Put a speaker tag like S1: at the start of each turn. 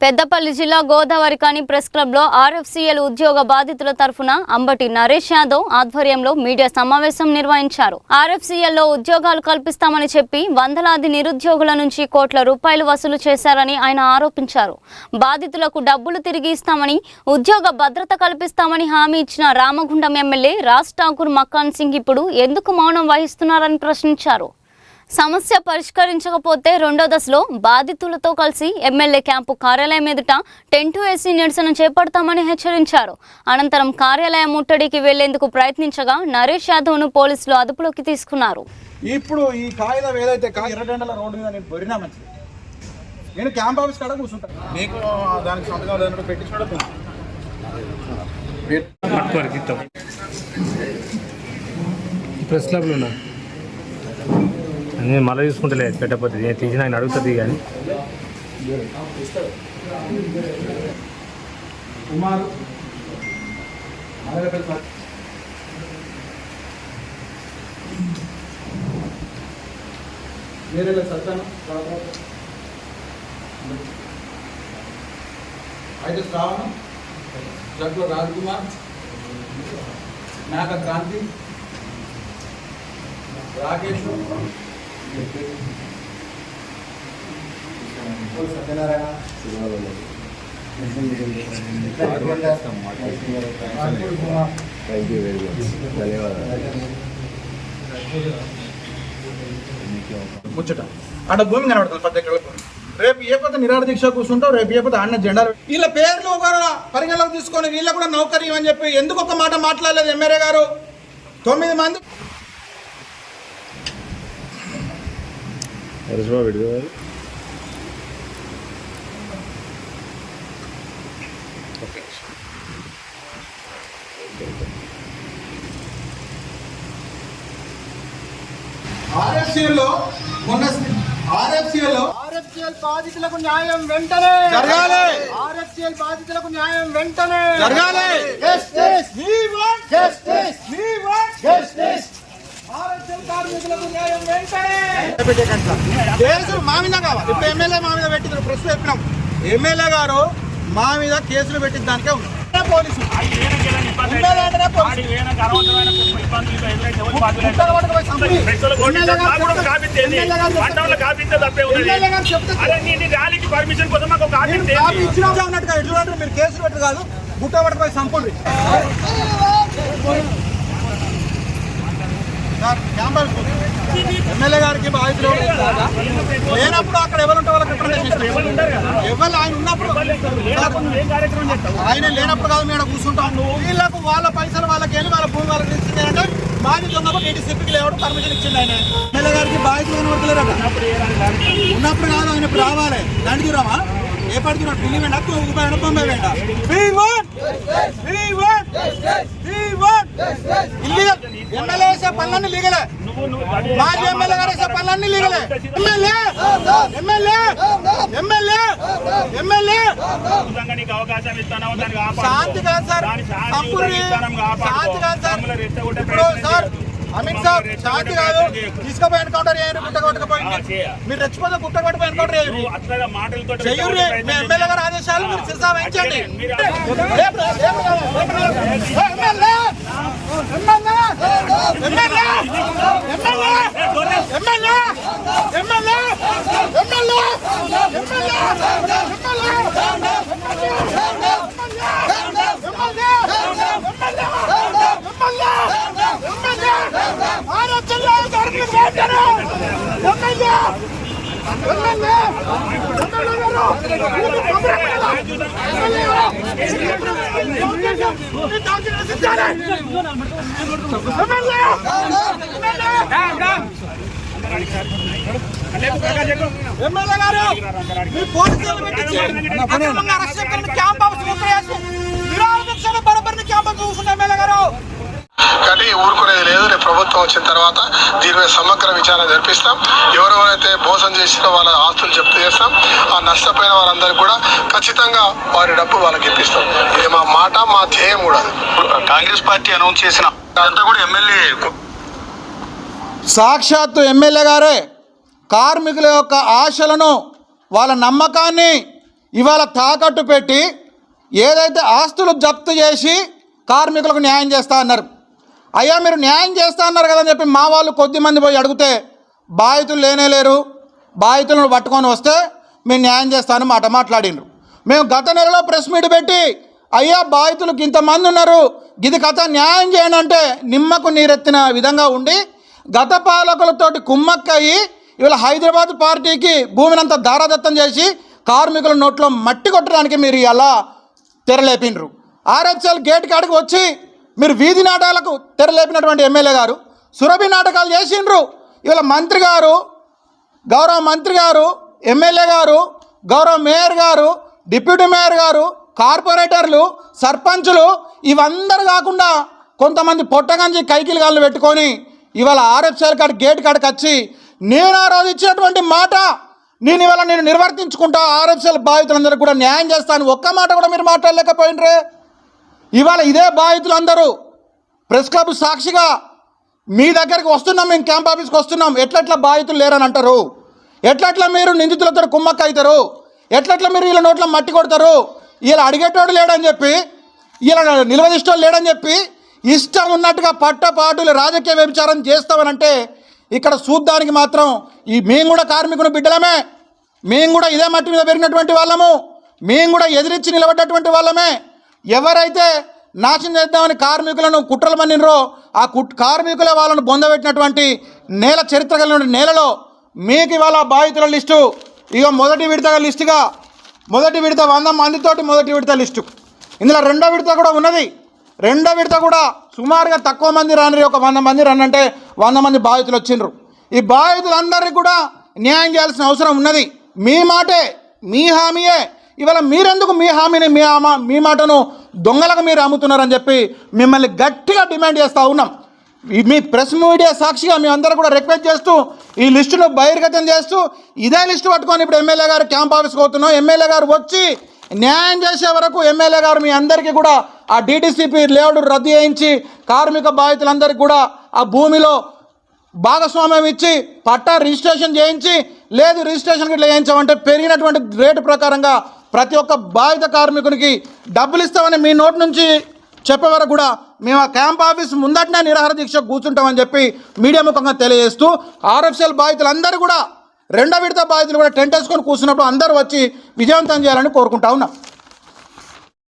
S1: పెద్దపల్లి జిల్లా Godavarikhani press club లో RFCL ఉద్యోగ బాధితుల తరఫున అంబటి నరేష్ యాదవ్ ఆధ్వర్యంలో మీడియా సమావేశం నిర్వహించారు. ఆర్ఎఫ్సిఎల్ లో ఉద్యోగాలు కల్పిస్తామని చెప్పి వందలాది నిరుద్యోగుల నుంచి కోట్ల రూపాయలు వసూలు చేశారని ఆయన ఆరోపించారు. బాధితులకు డబ్బులు తిరిగి ఇస్తామని, ఉద్యోగ భద్రత కల్పిస్తామని హామీ ఇచ్చిన రామగుండం ఎమ్మెల్యే రాజ్ ఠాకూర్ మకాన్ సింగ్ ఇప్పుడు ఎందుకు మౌనం వహిస్తున్నారని ప్రశ్నించారు. సమస్య పరిష్కరించకపోతే రెండో దశలో బాధితులతో కలిసి ఎమ్మెల్యే క్యాంపు కార్యాలయం ఎదుట టెంట్ వేసి నిరసన చేపడతామని హెచ్చరించారు. అనంతరం కార్యాలయం ముట్టడికి వెళ్లేందుకు ప్రయత్నించగా నరేష్ యాదవ్ను పోలీసులు అదుపులోకి తీసుకున్నారు.
S2: ఇప్పుడు ఈ కాగితం ఏదైతే ఎర్రగండల రోడ్డు మీద నేను బొరినా మంచిది, నేను క్యాంప్ ఆఫీస్ కాడ కూర్చుంటాను, మీకు దానికి సంతకం పెట్టించడం
S3: ప్రెస్ క్లబ్లో ఉన్నా నేను మళ్ళీ చూసుకుంటలేదు పెట్టకపోతే నేను తీసి ఆయన అడుగుతుంది కానీ
S2: కుమార్ వేరే సత్తాను అయితే శ్రావణ జగ్లో రాజ్ కుమార్ మేక క్రాంతి రాకేష్ సత్యనారాయణ ముచ్చట ఆడ భూమి కనబడుతుంది 10 ఎకరాల భూమి. రేపు ఏ పద్ధతి నిరాహార దీక్ష కూర్చుంటావు, రేపు ఏ పద్ధతి ఆడిన జెండాలు వీళ్ళ పేర్లు ఒక పరిగణలోకి తీసుకొని వీళ్ళ కూడా నౌకర్యం అని చెప్పి ఎందుకు ఒక మాట మాట్లాడలేదు ఎమ్మెల్యే గారు? 9 మంది ఆర్ఎఫ్సిఎల్ బాధితులకు న్యాయం వెంటనే జరగాలి. ఆర్ఎఫ్సిఎల్ బాధితులకు న్యాయం వెంటనే జరగాలి. Justice we want justice we want justice. RFCL కార్మికులకు న్యాయం వెంటనే. కేసులు మా మీద కావాలి. ఇప్పుడు ఎమ్మెల్యే మా మీద పెట్టింది, ప్రెస్ చెప్పినాం. ఎమ్మెల్యే గారు మా మీద కేసులు పెట్టిన దానికే ఉంది పోలీసు. మీరు కేసులు పెట్టు కాదు, గుట్ట పట్టుకుపోయి సంపండి. ఎమ్మెల్యే గారికి బాధితులు లేనప్పుడు అక్కడ ఎవరుంటే వాళ్ళకి ఎవరు ఆయన ఉన్నప్పుడు ఆయన లేనప్పుడు కాదు మేము కూర్చుంటాం. వీళ్ళకు వాళ్ళ పైసలు వాళ్ళకి వెళ్ళి వాళ్ళ భూమి వాళ్ళకి ఇచ్చింది అంటే మాది దొంగకు నీటి సిప్పికి లేవడం పర్మిషన్ ఇచ్చింది ఆయన. ఎమ్మెల్యే గారికి బాధితులు కనబడలేరట ఉన్నప్పుడు కాదు, ఆయన ఇప్పుడు రావాలి. దండి దూరమా ఏ పడి దూరం ఢిల్లీ వెంట రూపాయి బొంబాయి వెంట ఎమ్మెల్యే వేసే పనులన్నీ లీగలే, మాజీ ఎమ్మెల్యే గారు వేసే పనులన్నీ లీగలే. ఎమ్మెల్యే ఎమ్మెల్యే ఎమ్మెల్యే ఎమ్మెల్యే శాంతి కాదు సార్, శాంతి కాదు సార్. ఇప్పుడు సార్ అమిత్ సార్ శాంతి కాదు, తీసుకుపోయి ఎన్కౌంటర్ చేయరు, గుట్ట కొట్టకపోయింది. మీరు రెచ్చిపోతే గుట్ట కొట్టుకుపోయి ఎన్కౌంటర్ చేయరు. చెయ్యూరి మీ ఎమ్మెల్యే గారు ఆదేశాలు మీరు శిరసా వహించండి. ఎమ్మెల్యే గారు మీ పోలీసులు పెట్టించి క్యాంప్ ఆఫీస్ బరబరిని క్యాంప్ ఆఫీస్ కూర్చుంటే ఎమ్మెల్యే గారు
S4: కానీ ఊరుకునేది లేదు. రేపు ప్రభుత్వం వచ్చిన తర్వాత దీని మీద సమగ్ర విచారణ జరిపిస్తాం. ఎవరెవరైతే మోసం చేసినా వాళ్ళ ఆస్తులు జప్తు చేస్తాం. ఆ నష్టపోయిన వారందరికీ కూడా ఖచ్చితంగా వారి డబ్బు వాళ్ళకి ఇప్పిస్తాం. ఇది మా మాట, మా ధ్యేయం కూడా. కాంగ్రెస్ పార్టీ అనౌన్స్ చేసిన అంతా కూడా ఎమ్మెల్యే
S2: సాక్షాత్తు ఎమ్మెల్యే గారే కార్మికుల యొక్క ఆశలను, వాళ్ళ నమ్మకాన్ని ఇవాళ తాకట్టు పెట్టి ఏదైతే ఆస్తులు జప్తు చేసి కార్మికులకు న్యాయం చేస్తా అన్నారు. అయ్యా మీరు న్యాయం చేస్తా అన్నారు కదని చెప్పి మా వాళ్ళు కొద్దిమంది పోయి అడిగితే బాధితులు లేనేలేరు, బాధితులను పట్టుకొని వస్తే మేము న్యాయం చేస్తాను మాట మాట్లాడిండ్రు. మేము గత నెలలో ప్రెస్ మీట్ పెట్టి అయ్యా బాధితులకు ఇంతమంది ఉన్నారు, ఇది కథ న్యాయం చేయండి అంటే నిమ్మకు నీరెత్తిన విధంగా ఉండి గత పాలకులతోటి కుమ్మక్కయ్యి ఇవాళ హైదరాబాద్ పార్టీకి భూమినంతా దారాదత్తం చేసి కార్మికుల నోట్లో మట్టి కొట్టడానికి మీరు ఇలా తెరలేపినరు. ఆర్ఎఫ్సిఎల్ గేట్ కాడికి వచ్చి మీరు వీధి నాటకాలకు తెరలేపినటువంటి ఎమ్మెల్యే గారు సురభి నాటకాలు చేసిండ్రు. ఇవాళ మంత్రి గారు, గౌరవ మంత్రి గారు, ఎమ్మెల్యే గారు, గౌరవ మేయర్ గారు, డిప్యూటీ మేయర్ గారు, కార్పొరేటర్లు, సర్పంచులు ఇవందరూ కాకుండా కొంతమంది పొట్టగంజి కైకిలు గాళ్ళు పెట్టుకొని ఇవాళ ఆర్ఎఫ్సిఎల్ కాడి గేట్ కాడికి వచ్చి నేను ఆ రోజు ఇచ్చినటువంటి మాట నేను నిర్వర్తించుకుంటా, ఆర్ఎఫ్సిఎల్ బాధితులందరికీ కూడా న్యాయం చేస్తాను ఒక్క మాట కూడా మీరు మాట్లాడలేకపోయినరే. ఇవాళ ఇదే బాధితులందరూ ప్రెస్ క్లబ్ సాక్షిగా మీ దగ్గరికి వస్తున్నాం, మేము క్యాంప్ ఆఫీస్కి వస్తున్నాం, ఎట్లట్లా బాధితులు లేరని అంటారు, ఎట్లట్లా మీరు నిందితులతో కుమ్మక్క అవుతారు, ఎట్లట్లా మీరు వీళ్ళ నోట్లో మట్టి కొడతారు, వీళ్ళు అడిగేటోడు లేడని చెప్పి, వీళ్ళ నిలవదిష్టోడు లేడని చెప్పి ఇష్టం ఉన్నట్టుగా పట్టపాటులు రాజకీయ వ్యభిచారం చేస్తామనంటే ఇక్కడ చూడ్డానికి మాత్రం మేము కూడా కార్మికుని బిడ్డలమే, మేము కూడా ఇదే మట్టి మీద పెరిగినటువంటి వాళ్ళము, మేము కూడా ఎదిరించి నిలబడ్డటువంటి వాళ్ళమే. ఎవరైతే నాశనం చేద్దామని కార్మికులను కుట్రలు మన్నినరో ఆ కార్మికులే వాళ్ళను బొందబెట్టినటువంటి నేల, చరిత్ర కలిగిన నేలలో మీకు ఇవాళ బాధితుల లిస్టు ఇక మొదటి విడతగా లిస్టుగా మొదటి విడత 100 మందితోటి మొదటి విడత లిస్టు, ఇందులో రెండో విడత కూడా ఉన్నది. రెండో విడత కూడా సుమారుగా తక్కువ మంది రాని, ఒక 100 మంది రానంటే 100 మంది బాధితులు వచ్చిండ్రు. ఈ బాధితులందరికీ కూడా న్యాయం చేయాల్సిన అవసరం ఉన్నది. మీ మాటే, మీ హామీయే. ఇవాళ మీరెందుకు మీ హామీని మీ మాటను దొంగలకు మీరు అమ్ముతున్నారని చెప్పి మిమ్మల్ని గట్టిగా డిమాండ్ చేస్తూ ఉన్నాం. మీ ప్రెస్ మీడియా సాక్షిగా మీ అందరూ కూడా రిక్వెస్ట్ చేస్తూ ఈ లిస్టును బహిర్గతం చేస్తూ ఇదే లిస్టు పట్టుకొని ఇప్పుడు ఎమ్మెల్యే గారు క్యాంప్ ఆఫీస్కి పోతున్నాం. ఎమ్మెల్యే గారు వచ్చి న్యాయం చేసే వరకు ఎమ్మెల్యే గారు మీ అందరికీ కూడా ఆ DTCP లేఅవుట్ రద్దు చేయించి కార్మిక బాధితులందరికీ కూడా ఆ భూమిలో భాగస్వామ్యం ఇచ్చి పట్టా రిజిస్ట్రేషన్ చేయించి, లేదు రిజిస్ట్రేషన్ ఇట్లా చేయించామంటే పెరిగినటువంటి రేటు ప్రకారంగా ప్రతి ఒక్క బాధిత కార్మికునికి డబ్బులు ఇస్తామని మీ నోటి నుంచి చెప్పే వరకు కూడా మేము ఆ క్యాంప్ ఆఫీస్ ముందటనే నిరాహార దీక్ష కూర్చుంటామని చెప్పి మీడియా ముఖంగా తెలియజేస్తూ ఆర్ఎఫ్సిఎల్ బాధితులందరూ కూడా రెండో విడత బాధితులు కూడా టెంట్ వేసుకొని కూర్చున్నప్పుడు అందరూ వచ్చి విజయవంతం చేయాలని కోరుకుంటా ఉన్నాం.